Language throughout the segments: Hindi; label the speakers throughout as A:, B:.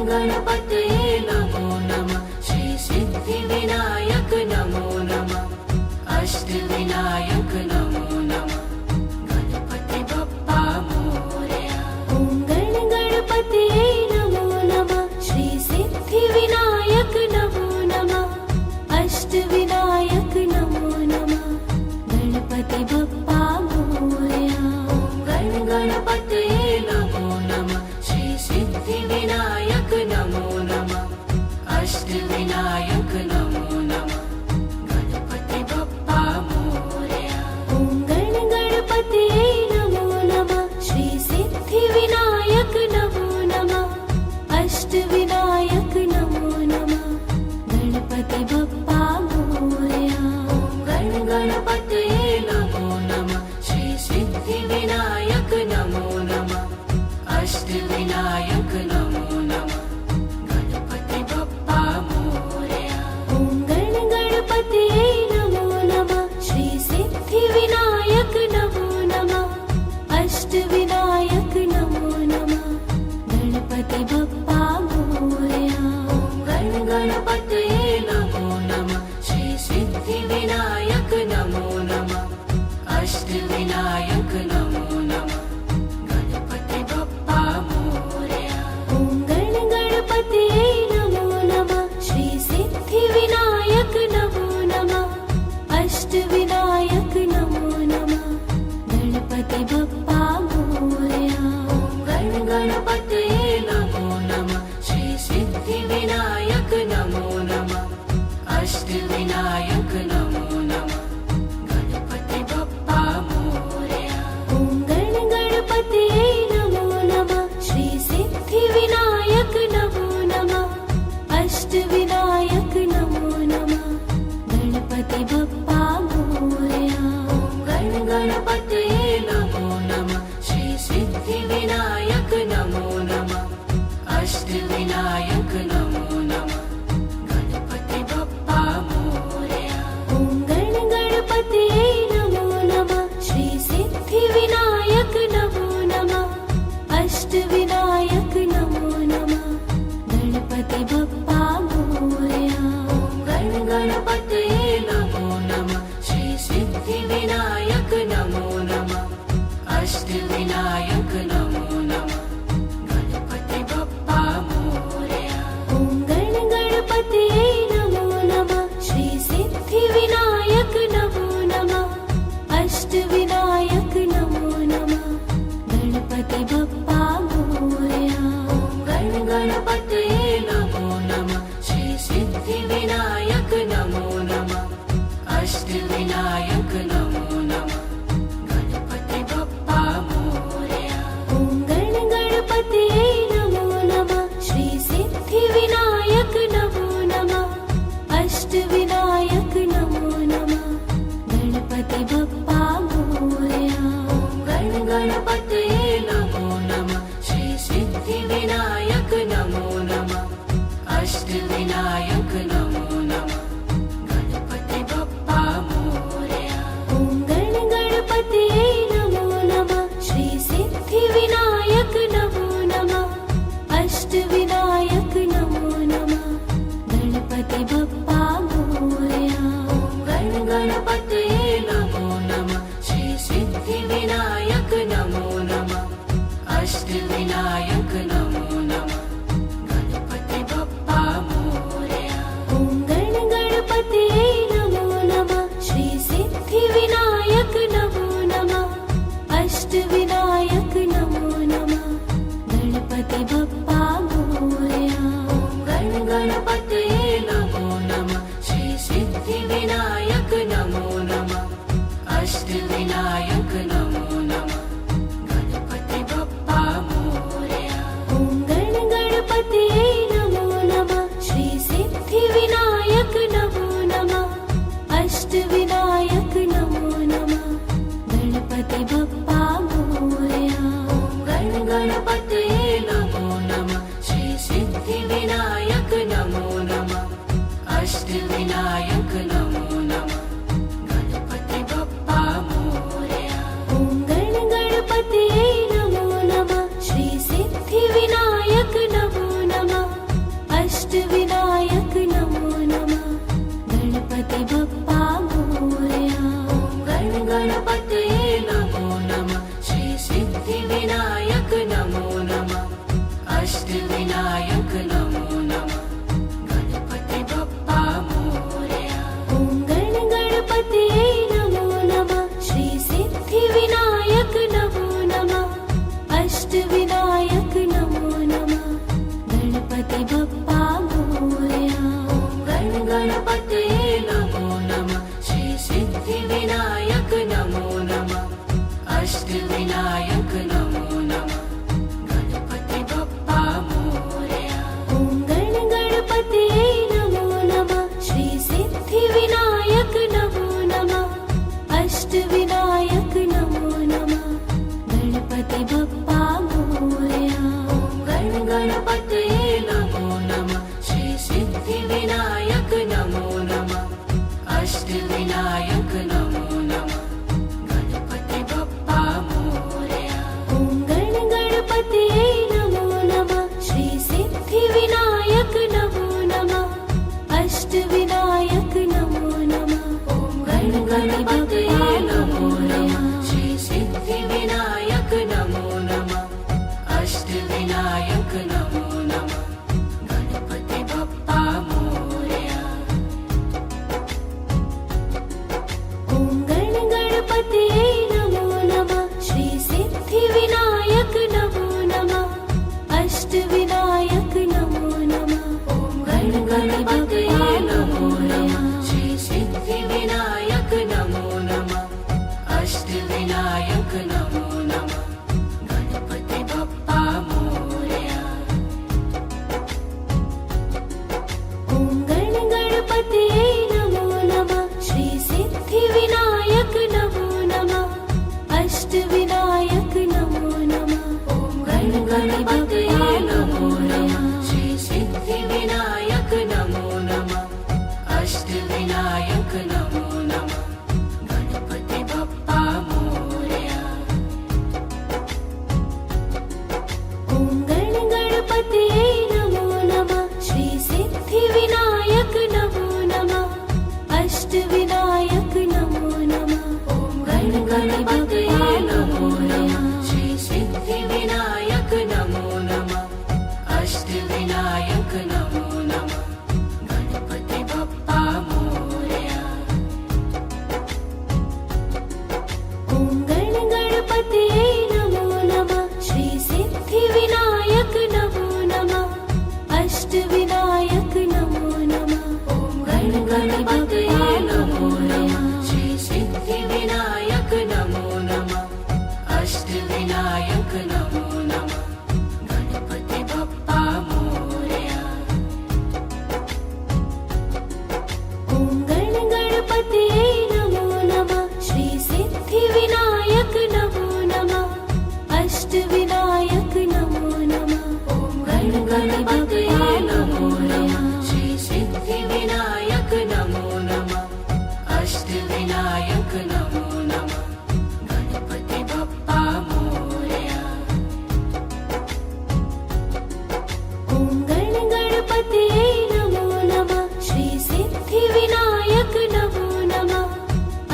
A: गणपतये नमो नमः। श्री सिद्धिविनायक नमो नमः। अष्टविनायक नमो नमः। गणपति बप्पा मोरया।
B: ॐ गणपतये नमो नमः। श्री सिद्धिविनायक नमो नमः। अष्टविनायक नमो नमः। गणपति बप्पा मोरया।
A: ॐ गणपतये नमो नमः। श्री सिद्धिविनायक नमो नमः। अष्टविनायक नमो नमः। गणपति बप्पा मोरया।
B: ॐ गणपतये नमो नमः। श्री सिद्धिविनायक नमो नमः। अष्टविनायक नमो नमः। गणपति बप्पा मोरया।
A: ॐ गणपतये नमो नमः। श्री सिद्धिविनायक नमो नमः। अष्टविनायक नमो नमः। गणपति बप्पा मोरया।
B: ॐ गणपतये नमो नमः। श्री सिद्धिविनायक नमो नमः। अष्टविनायक नमो नमः। गणपति बप्पा मोरया।
A: ॐ गणपतये नमो नमः। श्री सिद्धिविनायक नमो नमः। अष्टविनायक नमो नमः। गणपति बप्पा मोरया।
B: ॐ गणपतये नमो नमः। श्री सिद्धिविनायक नमो नमः। अष्टविनायक नमो नमः। गणपति बप्पा मोरया।
A: ॐ गणपतये नमो नमः। श्री सिद्धिविनायक नमो नमः। अष्टविनायक नमो नमः। गणपति बप्पा मोरया।
B: ॐ गणपतये नमो नमः। श्री सिद्धिविनायक नमो नमः। अष्टविनायक नमो नमः। गणपति बप्पा मोरया।
A: ॐ गणपतये नमो नमः। श्री सिद्धिविनायक नमो नमः। अष्टविनायक नमो नमः। गणपति बप्पा मोरया।
B: ॐ गणपतये नमो नमः। श्री सिद्धिविनायक नमो नमः। अष्टविनायक नमो नमः। गणपति बप्पा मोरया।
A: ॐ गणपतये नमो नमः। श्री सिद्धिविनायक नमो नमः। अष्टविनायक नमो नमः। गणपति बप्पा मोरया।
B: ॐ गणपतये नमो नमः। श्री सिद्धिविनायक नमो नमः। अष्टविनायक नमो नमः। गणपति बप्पा मोरया।
A: ॐ गणपतये नमो नमः। श्री सिद्धिविनायक नमो नमः। अष्टविनायक नमो नमः। गणपति बप्पा मोरया।
B: ॐ गणपतये नमो नमः। श्री सिद्धिविनायक नमो नमः। अष्टविनायक नमो नमः। गणपति बप्पा मोरया।
A: ॐ गणपतये नमो नमः। श्री सिद्धिविनायक नमो गणपतये नमो नमः श्री सिद्धिविनायक नमो नमः अष्टविनायक नमो नमः गणपति बप्पा मोरया
B: ॐ गणपतये नमो नमः श्री सिद्धिविनायक नमो नमः अष्टविनायक नमो नमः
A: ॐ गणपतये नमो नमः श्री सिद्धिविनायक नमो नमः अष्टविनायक नमो नमः गणपति बप्पा मोरया
B: ॐ गणपतये नमो नमः श्री सिद्धिविनायक नमो नमः अष्टविनायक नमो नमः
A: ॐ गणपतये नमो नमः श्री सिद्धिविनायक नमो नमः अष्टविनायक नमो नमः गणपति बप्पा मोरया
B: ॐ गणपतये नमो नमः श्री सिद्धिविनायक नमो नमः अष्टविनायक नमो नमः
A: ॐ गणपतये नमो नमः श्री सिद्धिविनायक नमो नमः अष्टविनायक नमो नमः गणपति बप्पा मोरया
B: ॐ गणपतये नमो नमः श्री सिद्धिविनायक नमो नमः अष्टविनायक नमो नमः
A: ॐ गणपतये नमो नमः श्री सिद्धिविनायक नमो नमः अष्टविनायक नमो नमः गणपति बप्पा मोरया
B: ॐ गणपतये नमो नमः श्री सिद्धिविनायक नमो नमः अष्टविनायक नमो नमः
A: ॐ गणपतये नमो नमः श्री सिद्धिविनायक नमो नमः अष्टविनायक नमो नमः गणपति बप्पा मोरया
B: ॐ गणपतये नमो नमः श्री सिद्धिविनायक नमो नमः अष्टविनायक नमो नमः
A: ॐ गणपतये नमो नमः श्री सिद्धिविनायक नमो नमः अष्टविनायक नमो नमः गणपति बप्पा मोरया
B: ॐ गणपतये नमो नमः श्री सिद्धिविनायक नमो नमः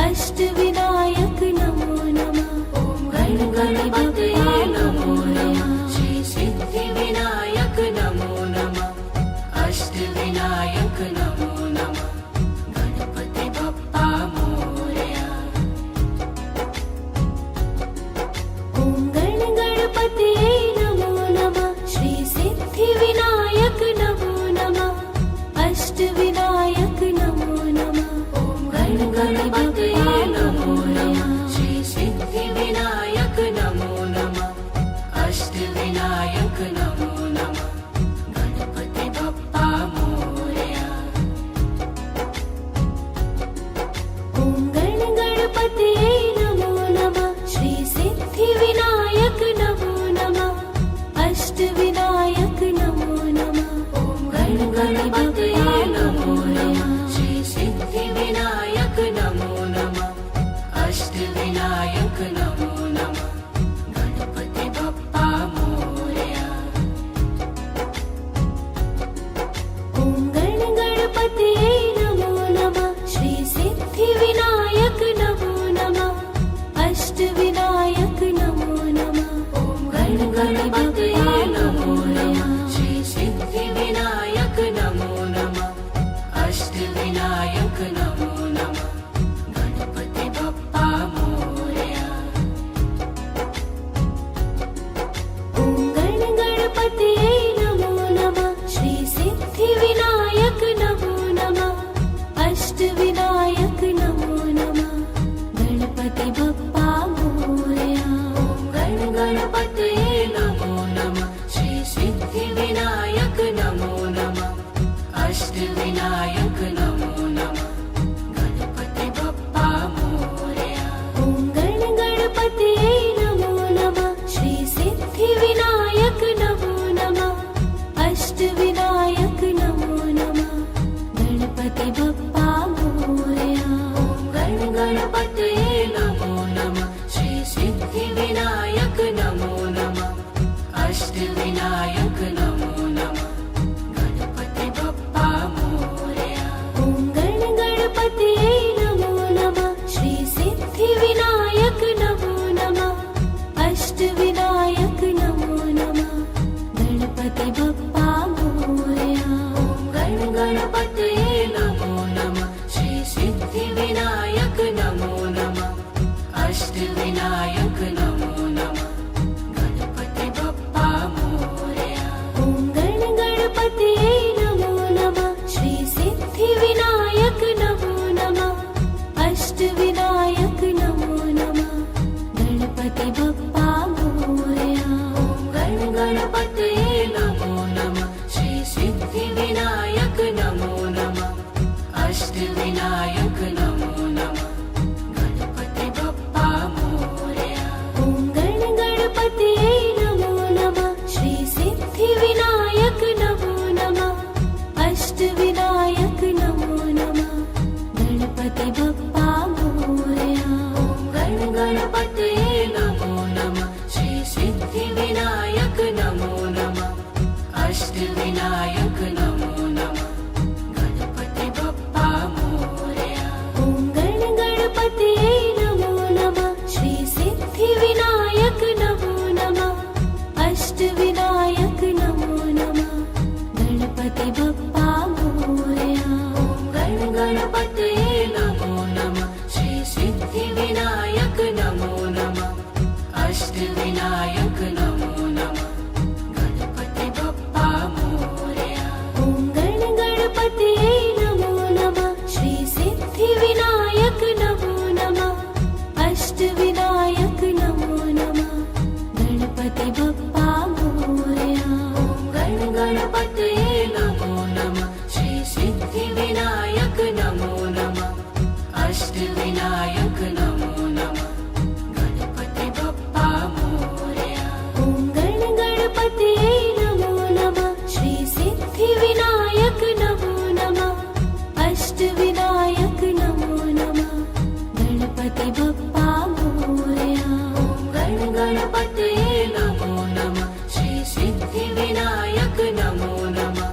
B: अष्टविनायक नमो नमः
A: ॐ गणपतये नमो नमः श्री सिद्धिविनायक नमो नमः अष्टविनायक नमो नमः गणपति बप्पा मोरया
B: ॐ गणपतये नमो नमः श्री सिद्धिविनायक
A: गणपतये नमो नमः श्री सिद्धिविनायक नमो नमः अष्टविनायक नमो नमः गणपति बप्पा मोरया
B: ॐ गणपतये नमो नमः श्री सिद्धिविनायक नमो नमः अष्टविनायक नमो नमः गणपति बप्पा मोरया
A: गणपतये नमो नमः श्री सिद्धिविनायक नमो नमः अष्टविनायक नमो नमः गणपति बप्पा मोरया
B: ॐ गणपतये नमो नमः श्री सिद्धिविनायक नमो नमः अष्टविनायक नमो नमः गणपति बप्पा मोरया
A: गणपतये नमो नमः श्री सिद्धिविनायक नमो नमः अष्टविनायक नमो नमः गणपति बप्पा मोरया
B: ॐ गणपतये नमो नमः श्री सिद्धिविनायक नमो नमः अष्टविनायक नमो नमः गणपति बप्पा मोरया
A: गणपतये नमो नमः श्री सिद्धिविनायक नमो नमः अष्टविनायक नमो नमः गणपति बप्पा मोरया
B: ॐ गणपतये नमो नमः श्री सिद्धिविनायक नमो नमः अष्टविनायक नमो नमः गणपति बप्पा मोरया
A: गणपतये नमो नमः श्री सिद्धिविनायक नमो नमः अष्टविनायक नमो नमः गणपति बप्पा मोरया
B: ॐ गणपतये नमो नमः श्री सिद्धिविनायक नमो नमः अष्टविनायक नमो नमः गणपति बप्पा मोरया
A: गणपतये नमो नमः श्री सिद्धिविनायक नमो नमः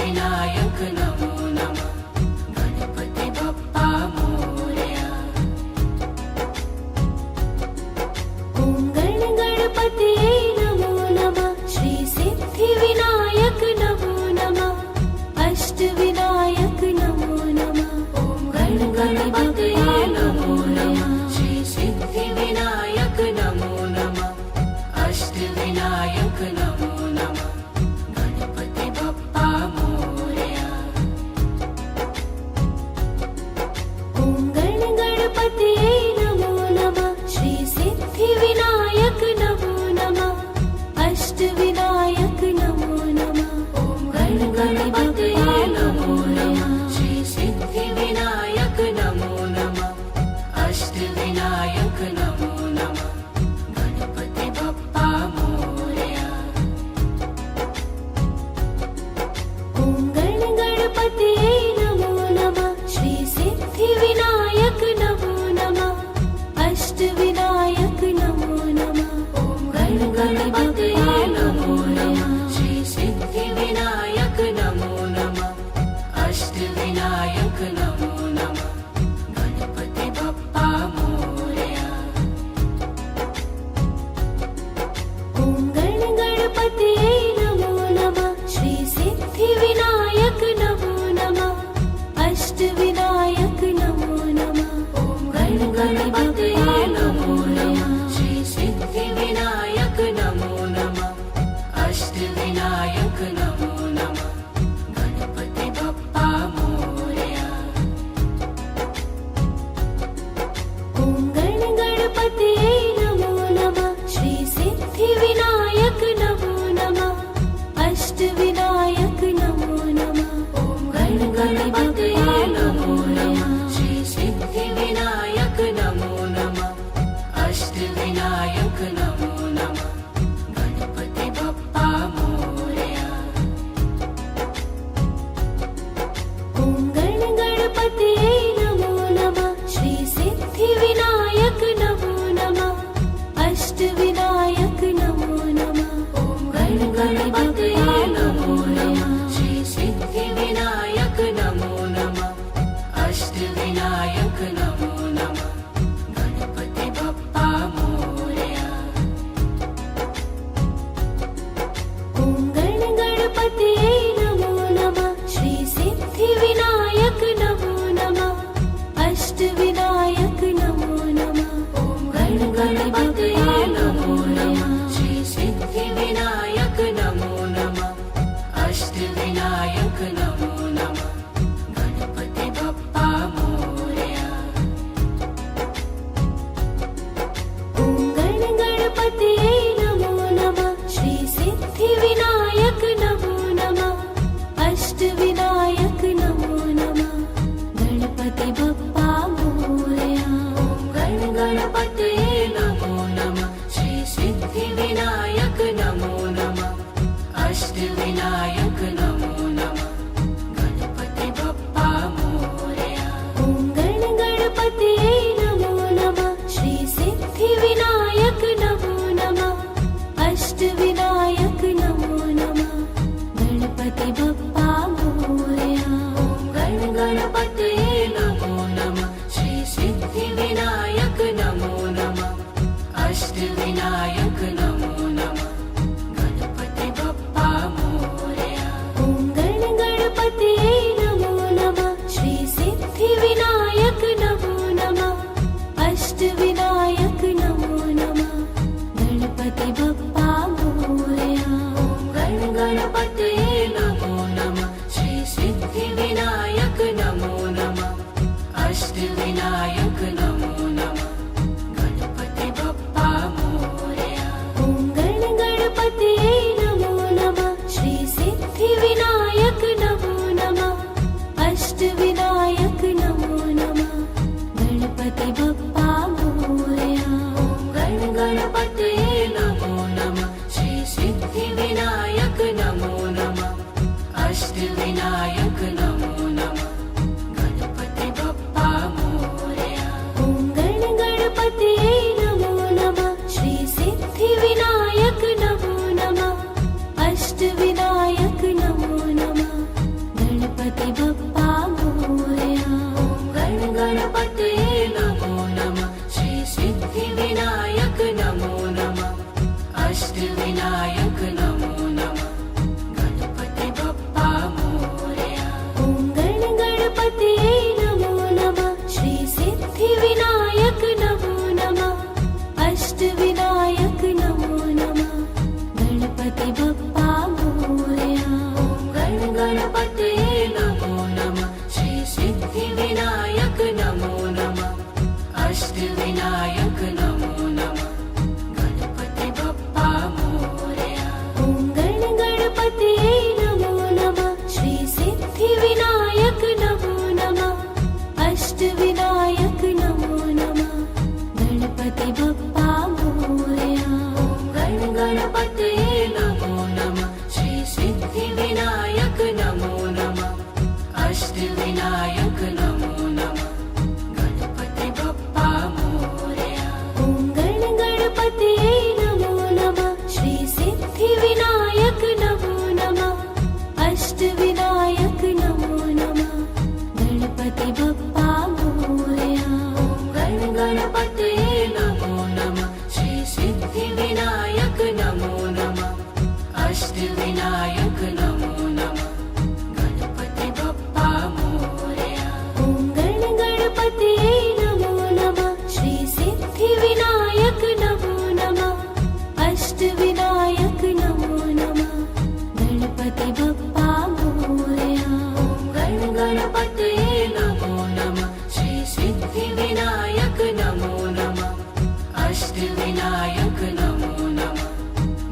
A: अष्टविनायक नमो नमः गणपति बप्पा मोरया।
B: ॐ गणपतये नमो नमः श्री सिद्धिविनायक नमो नमः अष्टविनायक नमो नमः।
A: ॐ गणपतये नमो नमः श्री सिद्धिविनायक नमो नमः अष्टविनायक नमो नमः गणपति बप्पा मोरया।
B: ॐ गणपतये नमो नमः श्री सिद्धिविनायक नमो नमः अष्टविनायक नमो नमः।
A: ॐ गणपतये नमो नमः श्री सिद्धिविनायक नमो नमः अष्टविनायक नमो नमः गणपति बप्पा मोरया।
B: ॐ गणपतये नमो नमः श्री सिद्धिविनायक नमो नमः अष्टविनायक नमो नमः।
A: ॐ गणपतये नमो नमः श्री सिद्धिविनायक नमो नमः अष्टविनायक नमो नमः गणपति बप्पा मोरया।
B: ॐ गणपतये नमो नमः श्री सिद्धिविनायक नमो नमः अष्टविनायक नमो नमः।
A: ॐ गणपतये नमो नमः श्री सिद्धिविनायक नमो नमः अष्टविनायक नमो नमः गणपति बप्पा मोरया।
B: ॐ गणपतये नमो नमः श्री सिद्धिविनायक नमो नमः अष्टविनायक नमो नमः।
A: ॐ गणपतये नमो नमः श्री सिद्धिविनायक नमो नमः अष्टविनायक नमो नमः गणपति बप्पा मोरया।
B: ॐ गणपतये नमो नमः श्री सिद्धिविनायक नमो नमः अष्टविनायक नमो नमः।
A: ॐ गणपतये नमो नमः श्री सिद्धिविनायक नमो नमः अष्टविनायक नमो नमः गणपति बप्पा मोरया।
B: ॐ गणपतये नमो नमः श्री सिद्धिविनायक नमो नमः अष्टविनायक नमो नमः।
A: ॐ गणपतये नमो नमः श्री सिद्धिविनायक नमो नमः अष्टविनायक नमो नमः गणपति बप्पा मोरया।
B: ॐ गणपतये नमो नमः श्री सिद्धिविनायक नमो नमः अष्टविनायक नमो नमः गणपति बप्पा मोरया।
A: ॐ गणपतये नमो नमः श्री सिद्धिविनायक नमो नमः अष्टविनायक नमो नमः गणपति बप्पा मोरया।
B: ॐ गणपतये नमो नमः श्री सिद्धिविनायक नमो नमः अष्टविनायक नमो नमः गणपति बप्पा मोरया।
A: ॐ गणपतये नमो नमः श्री सिद्धिविनायक नमो नमः अष्टविनायक नमो नमः गणपति बप्पा मोरया।
B: ॐ गणपतये नमो नमः श्री सिद्धिविनायक नमो नमः अष्टविनायक नमो नमः गणपति बप्पा मोरया।
A: ॐ गणपतये नमो नमः श्री सिद्धिविनायक नमो नमः अष्टविनायक नमो नमः गणपति बप्पा मोरया।
B: ॐ गणपतये नमो नमः श्री सिद्धिविनायक नमो नमः अष्टविनायक नमो नमः गणपति बप्पा मोरया।
A: ॐ गणपतये नमो नमः श्री सिद्धिविनायक नमो नमः अष्टविनायक नमो नमः गणपति बप्पा मोरया।
B: ॐ गणपतये नमो नमः श्री सिद्धिविनायक नमो नमः अष्टविनायक नमो नमः सिद्धिविनायक नमो नमः अष्टविनायक नमो नमः गणपति बप्पा मोरया
A: गण गणपतये नमो नमः श्री सिद्धिविनायक नमो नमः अष्टविनायक नमो नमः गणपति बप्पा मोरया
B: ॐ गण गणपतये नमो नमः श्री सिद्धिविनायक नमो नमः अष्टविनायक नमो नमः गणपति बप्पा मोरया
A: गण गणपतये नमो नमः श्री सिद्धिविनायक नमो नमः अष्टविनायक नमो नमः गणपति बप्पा मोरया
B: ॐ गण गणपतये नमो नमः श्री सिद्धिविनायक नमो नमः अष्टविनायक नमो नमः गणपति बप्पा मोरया
A: गण गणपतये नमो नमः श्री सिद्धिविनायक नमो नमः अष्टविनायक नमो नमः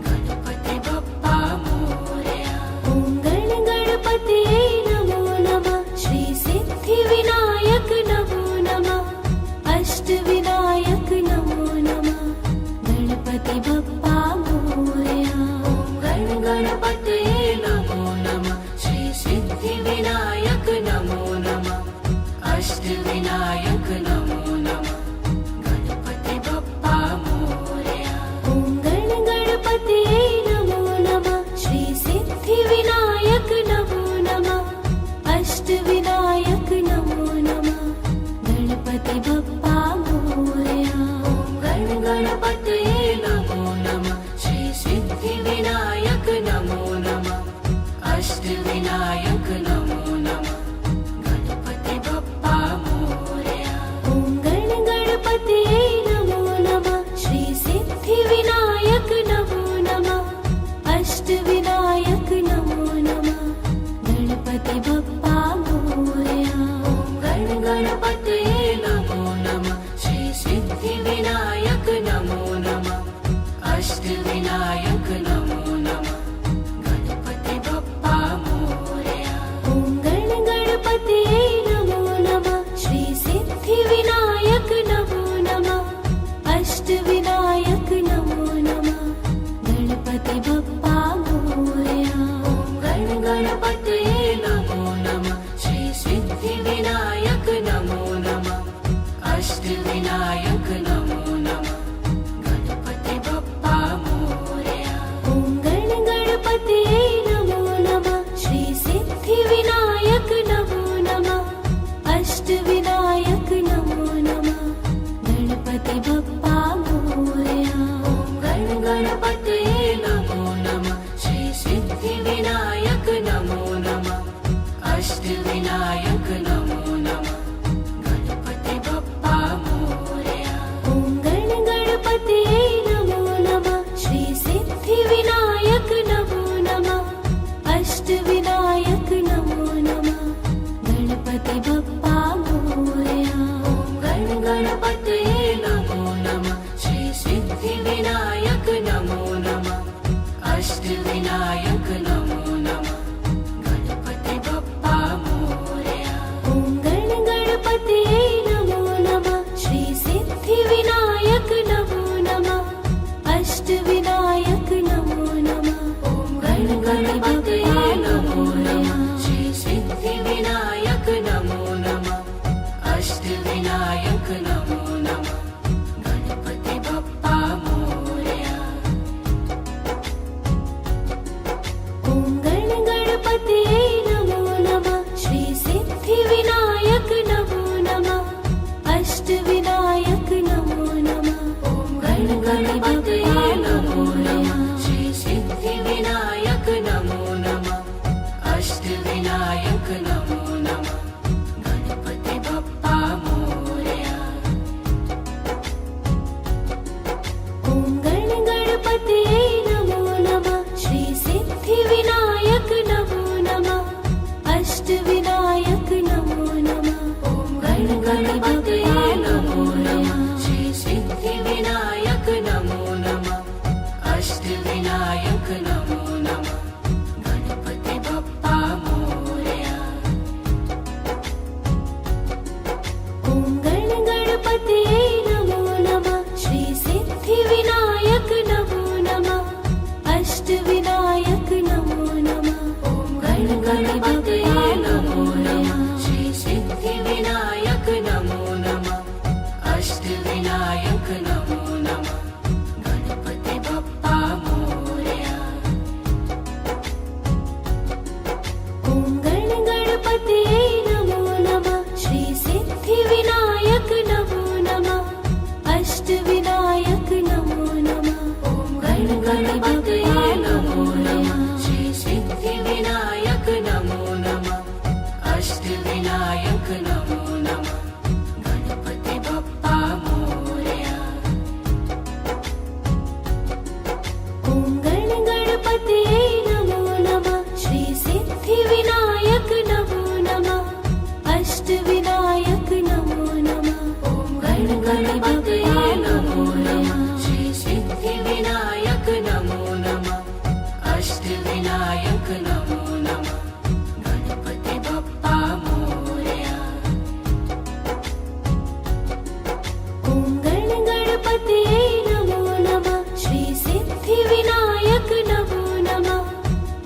A: गणपति बप्पा मोरया
B: ॐ गण गणपतये नमो नमः श्री सिद्धिविनायक नमो नमः अष्टविनायक नमो नमः गणपति बप्पा मोरया
A: गण गणपतये नमो नमः श्री सिद्धिविनायक नमो नमः अष्टविनायक नमो नमः गणपति बप्पा मोरया
B: ॐ गण गणपतये नमो नमः श्री सिद्धिविनायक नमो नमः अष्टविनायक नमो नमः गणपति बप्पा मोरया
A: गण गणपतये नमो नमः श्री सिद्धिविनायक नमो नमः अष्टविनायक नमो नमः गणपति बप्पा मोरया
B: ॐ गण गणपतये नमो नमः श्री सिद्धिविनायक नमो नमः अष्टविनायक नमो नमः गणपति बप्पा मोरया
A: गण गणपतये नमो नमः श्री सिद्धिविनायक नमो नमः अष्टविनायक नमो नमः गणपति बप्पा मोरया
B: ॐ गण गणपतये नमो नमः श्री सिद्धिविनायक नमो नमः अष्टविनायक नमो नमः गणपति बप्पा मोरया
A: गण गणपतये नमो नमः श्री सिद्धिविनायक नमो नमः अष्टविनायक नमो नमः गणपति बप्पा मोरया
B: ॐ गण गणपतये नमो नमः श्री सिद्धिविनायक नमो नमः अष्टविनायक नमो नमः गणपति बप्पा मोरया
A: गण गणपतये नमो नमः श्री सिद्धिविनायक नमो नमः अष्टविनायक नमो नमः गणपति बप्पा मोरया
B: ॐ गण गणपतये नमो नमः श्री सिद्धिविनायक नमो नमः अष्टविनायक नमो नमः गणपति बप्पा मोरया
A: गण गणपतये नमो नमः श्री सिद्धिविनायक नमो नमः अष्टविनायक नमो नमः गणपति बप्पा मोरया
B: ॐ
A: अष्टविनायक नमो नमः गणपति बप्पा मोरया।
B: ॐ गणपतये नमो नमः श्री सिद्धिविनायक नमो नमः अष्टविनायक नमो नमः।
A: ॐ गणपतये नमो नमः श्री सिद्धिविनायक नमो नमः अष्टविनायक नमो नमः गणपति बप्पा मोरया।
B: ॐ गणपतये नमो नमः श्री सिद्धिविनायक नमो नमः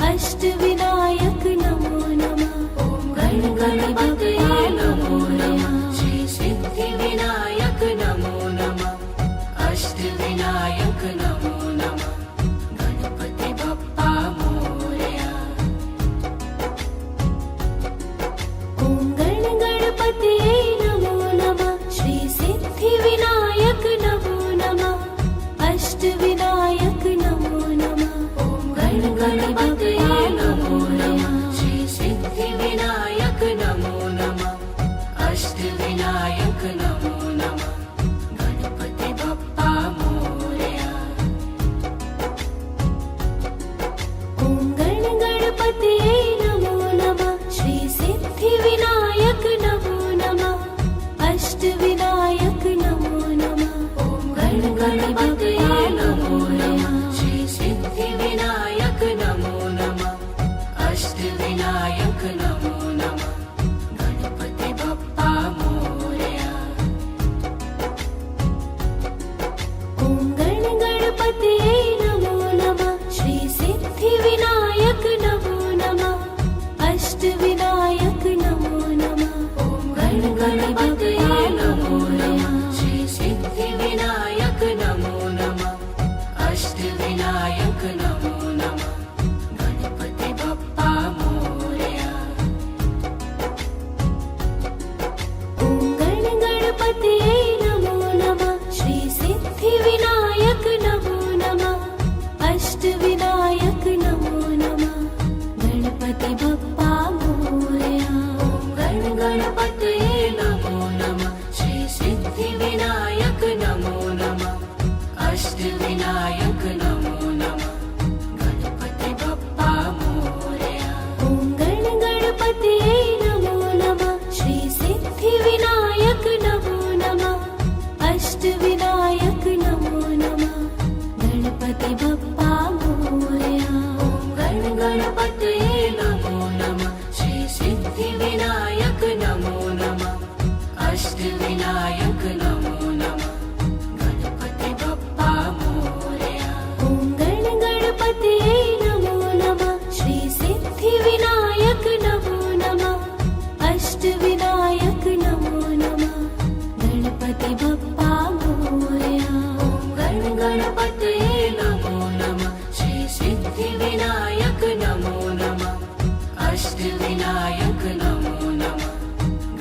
B: अष्टविनायक नमो नमः।
A: ॐ गणपतये नमो नमः श्री सिद्धिविनायक नमो नमः अष्टविनायक नमो नमः गणपति बप्पा मोरया।
B: ॐ गणपतये नमो नमः श्री सिद्धिविनायक नमो नमः अष्टविनायक नमो नमः।
A: ॐ गणपतये नमो नमः श्री सिद्धिविनायक नमो नमः अष्टविनायक नमो नमः गणपति बप्पा मोरया।
B: ॐ गणपतये नमो नमः श्री सिद्धिविनायक नमो नमः अष्टविनायक नमो नमः।
A: ॐ गणपतये नमो नमः श्री सिद्धिविनायक नमो नमः अष्टविनायक नमो नमः गणपति बप्पा मोरया।
B: ॐ गणपतये नमो नमः श्री सिद्धिविनायक नमो नमः अष्टविनायक नमो नमः।
A: ॐ गणपतये नमो नमः श्री सिद्धिविनायक नमो नमः अष्टविनायक नमो नमः गणपति बप्पा मोरया।
B: ॐ गणपतये नमो नमः श्री सिद्धिविनायक नमो नमः अष्टविनायक नमो नमः गणपति बप्पा मोरया।
A: ॐ गणपतये नमो नमः श्री सिद्धिविनायक नमो नमः अष्टविनायक नमो नमः गणपति बप्पा मोरया।
B: ॐ गणपतये नमो नमः श्री सिद्धिविनायक नमो नमः अष्टविनायक नमो नमः गणपति बप्पा मोरया।
A: ॐ गणपतये नमो नमः श्री सिद्धिविनायक नमो नमः अष्टविनायक नमो नमः गणपति बप्पा मोरया।
B: ॐ गणपतये नमो नमः श्री सिद्धिविनायक नमो नमः अष्टविनायक नमो नमः गणपति बप्पा मोरया।
A: ॐ गणपतये नमो नमः श्री सिद्धिविनायक नमो नमः अष्टविनायक नमो नमः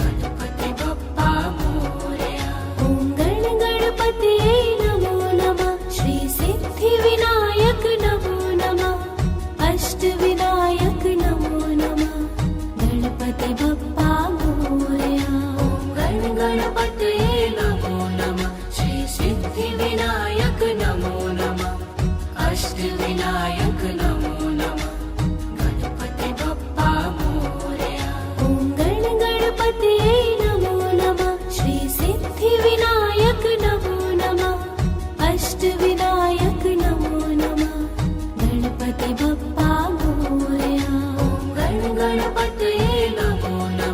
A: गणपति बप्पा मोरया।
B: ॐ गणपतये नमो नमः श्री सिद्धिविनायक नमो नमः अष्टविनायक नमो नमः गणपति बप्पा मोरया।
A: ॐ गणपतये नमो नमः श्री सिद्धिविनायक नमो नमः अष्टविनायक नमो नमः गणपति बप्पा मोरया।
B: ॐ गणपतये नमो नमः श्री सिद्धिविनायक नमो नमः अष्टविनायक नमो नमः गणपति बप्पा मोरया।
A: ॐ गणपतये नमो नमः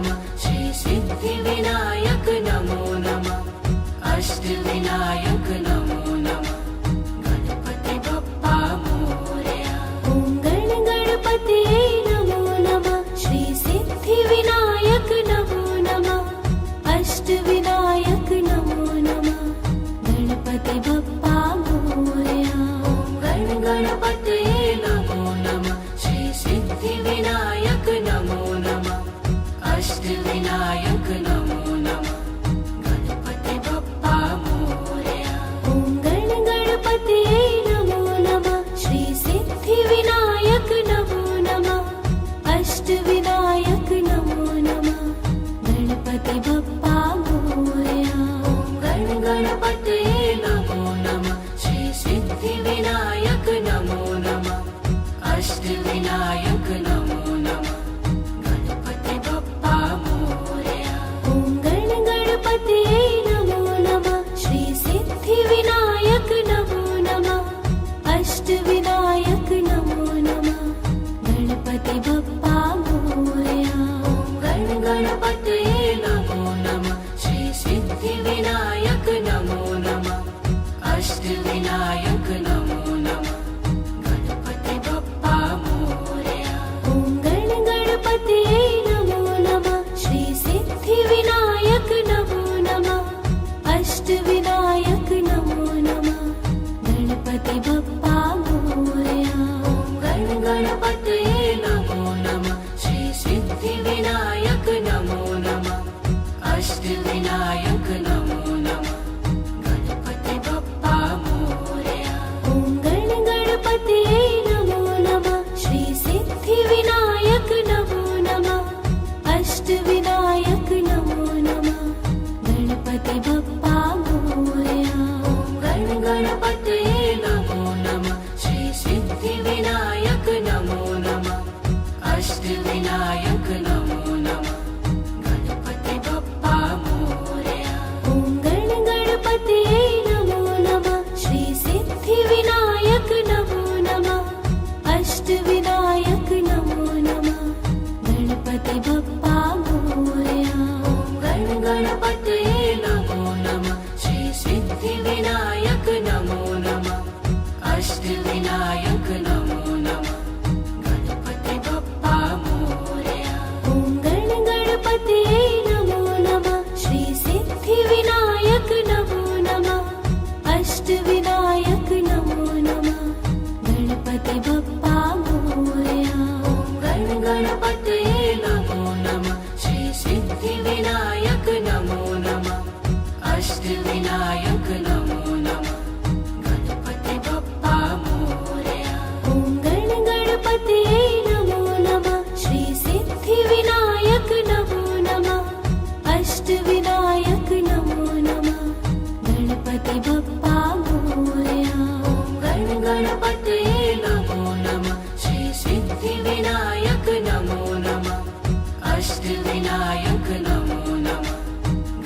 A: अष्टविनायक नमो नमः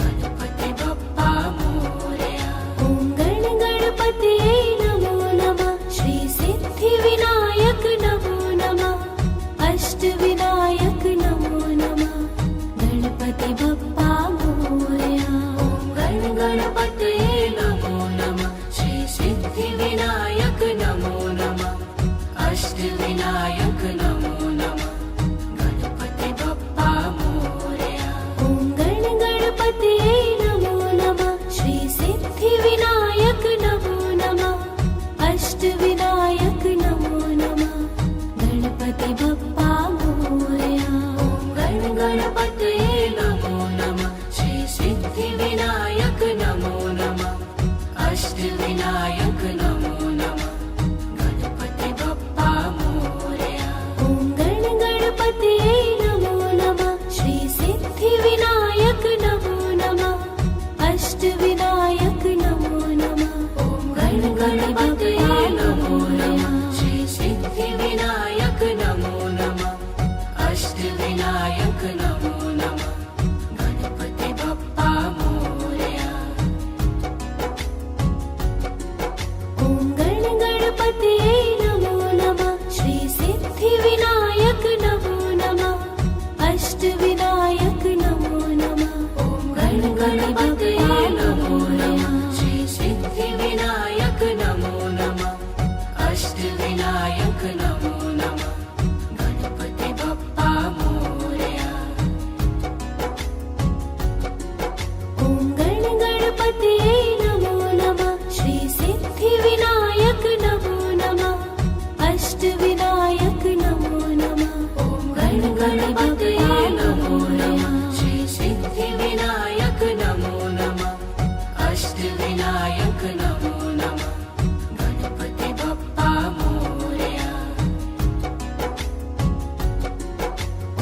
A: गणपति बप्पा मोरया
B: ॐ गणपतये नमो नमः श्री सिद्धिविनायक नमो नमः अष्टविनायक नमो नमः गणपति बप्पा मोरया
A: गणपतये नमो नमः श्री सिद्धिविनायक नमो नमः अष्टविनायक नमो नमः गणपति बप्पा मोरया
B: ॐ गणपतये नमो नमः श्री सिद्धिविनायक नमो नमः अष्टविनायक नमो नमः गणपति बप्पा मोरया
A: गणपतये नमो नमः श्री सिद्धिविनायक नमो नमः अष्टविनायक नमो नमः गणपति बप्पा मोरया
B: ॐ गणपतये नमो नमः श्री सिद्धिविनायक नमो नमः अष्टविनायक नमो नमः
A: गणपतये नमो नमः श्री सिद्धिविनायक नमो नमः अष्टविनायक नमो नमः गणपति बप्पा मोरया
B: ॐ गणपतये नमो नमः श्री सिद्धिविनायक नमो नमः अष्टविनायक नमो नमः
A: गणपतये नमो नमः श्री सिद्धिविनायक नमो नमः अष्टविनायक नमो नमः गणपति बप्पा मोरया
B: ॐ गणपतये नमो नमः श्री सिद्धिविनायक नमो नमः अष्टविनायक नमो नमः
A: गणपतये नमो नमः श्री सिद्धिविनायक नमो नमः अष्टविनायक नमो नमः गणपति बप्पा मोरया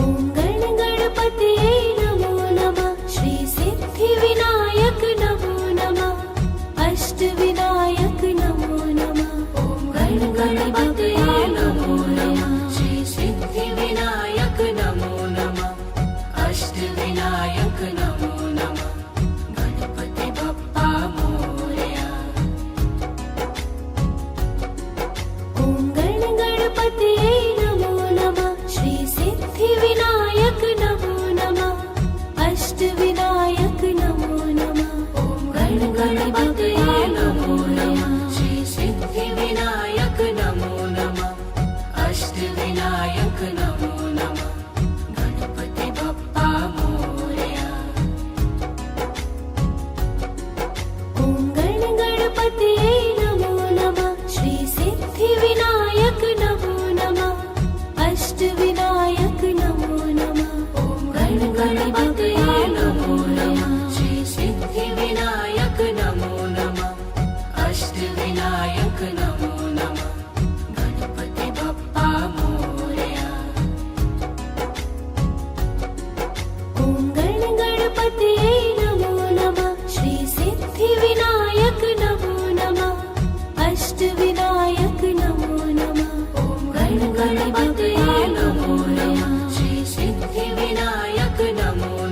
B: ॐ गणपतये नमो नमः श्री सिद्धिविनायक नमो नमः अष्टविनायक नमो नमः
A: गणपतये नमो नमः श्री सिद्धिविनायक नमो नमः अष्टविनायक नमो नमः गणपति बप्पा मोरया
B: ॐ गणपतये नमो नमः श्री सिद्धिविनायक नमो नमः अष्टविनायक नमो नमः
A: गणपतये नमो नमः श्री सिद्धिविनायक नमो नमः अष्टविनायक नमो नमः गणपति बप्पा मोरया
B: ॐ गणपतये नमो नमः श्री सिद्धिविनायक नमो नमः अष्टविनायक नमो नमः
A: गणपतये नमो नमः श्री सिद्धिविनायक नमो नमः अष्टविनायक नमो नमः गणपति बप्पा मोरया
B: ॐ गणपतये नमो नमः श्री सिद्धिविनायक नमो नमः अष्टविनायक नमो नमः
A: गणपतये नमो नमः श्री सिद्धिविनायक नमो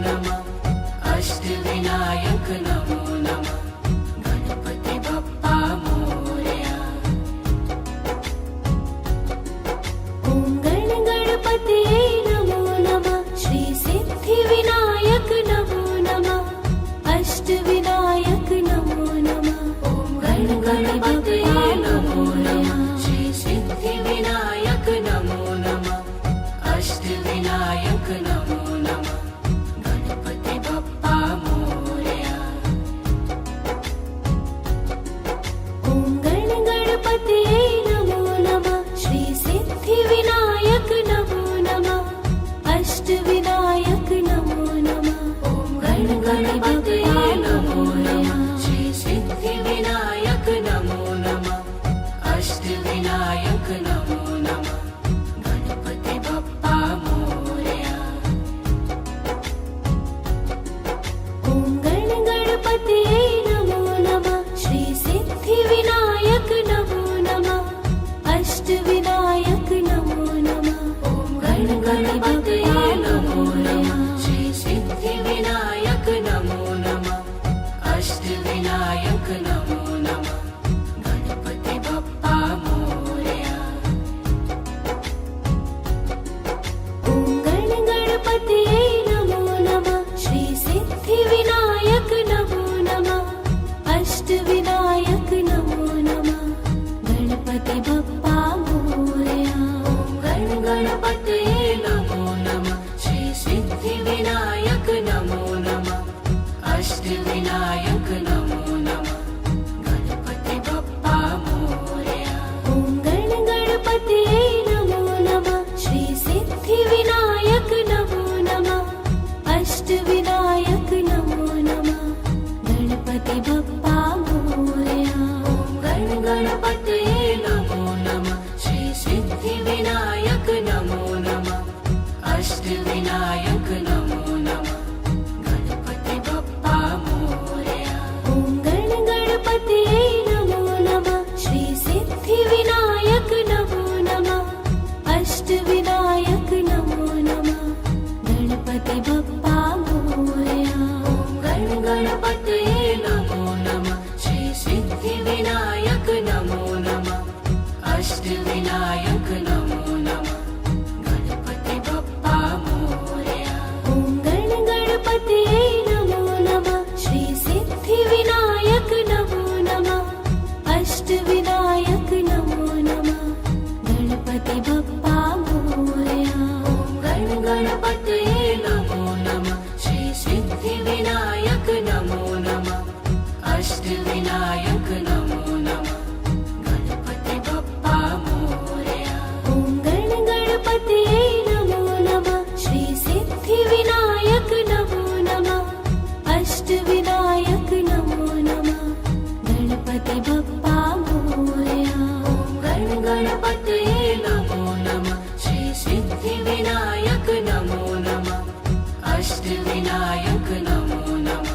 A: अष्टविनायक नमो नमः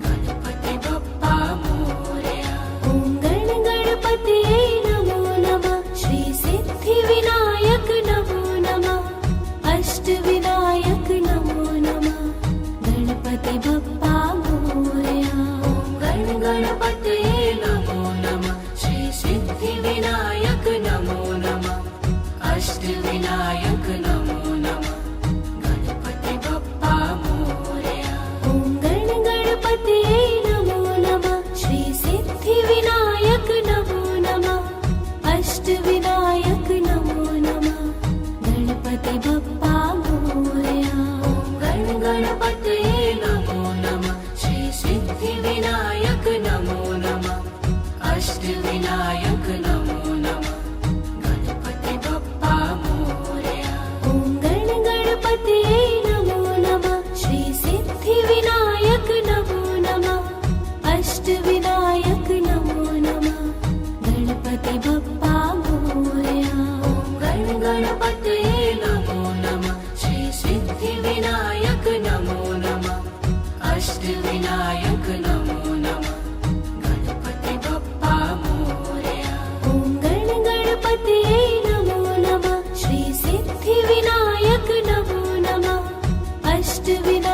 A: गणपति बप्पा मोरया
B: ॐ गणपतये नमो नमः श्री सिद्धिविनायक नमो नमः अष्टविनायक नमो नमः गणपति बप्पा मोरया
A: गणपतये नमो नमः श्री सिद्धिविनायक नमो नमः अष्टविनायक नमो नमः गणपति बप्पा मोरया
B: ॐ गणपतये नमो नमः श्री सिद्धिविनायक नमो नमः अष्टविनायक नमो नमः गणपति बप्पा मोरया
A: गणपतये नमो नमः श्री सिद्धिविनायक नमो नमः अष्टविनायक नमो नमः गणपति बप्पा मोरया
B: ॐ गणपतये नमो नमः श्री सिद्धिविनायक नमो नमः अष्टविनायक नमो नमः गणपति बप्पा मोरया
A: गणपतये नमो नमः श्री सिद्धिविनायक नमो नमः अष्टविनायक नमो नमः गणपति बप्पा मोरया
B: ॐ गणपतये नमो नमः श्री सिद्धिविनायक नमो नमः अष्टविनायक